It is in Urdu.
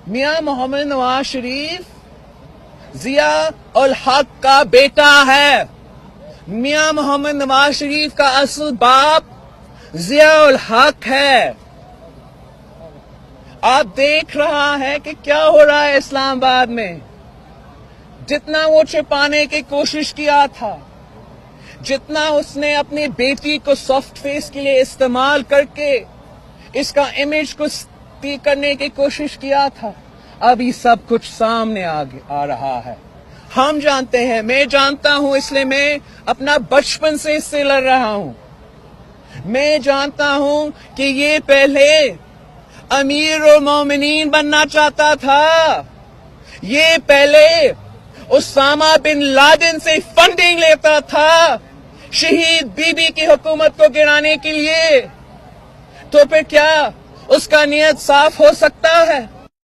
میاں محمد نواز شریف ضیاء الحق کا بیٹا ہے. میاں محمد نواز شریف کا اصل باپ ضیاء الحق ہے. آپ دیکھ رہا ہے کہ کیا ہو رہا ہے اسلام آباد میں. جتنا وہ چھپانے کی کوشش کیا تھا، جتنا اس نے اپنی بیٹی کو سافٹ فیس کے لیے استعمال کر کے اس کا امیج کو کرنے کی کوشش کیا تھا، ابھی سب کچھ سامنے آ رہا ہے. ہم جانتے ہیں، میں جانتا ہوں، اس لیے میں اپنا بچپن سے اس سے لڑ رہا ہوں. میں جانتا ہوں کہ یہ پہلے امیر المومنین بننا چاہتا تھا. یہ پہلے اسامہ بن لادن سے فنڈنگ لیتا تھا شہید بی بی کی حکومت کو گرانے کے لیے. تو پھر کیا اس کا نیت صاف ہو سکتا ہے؟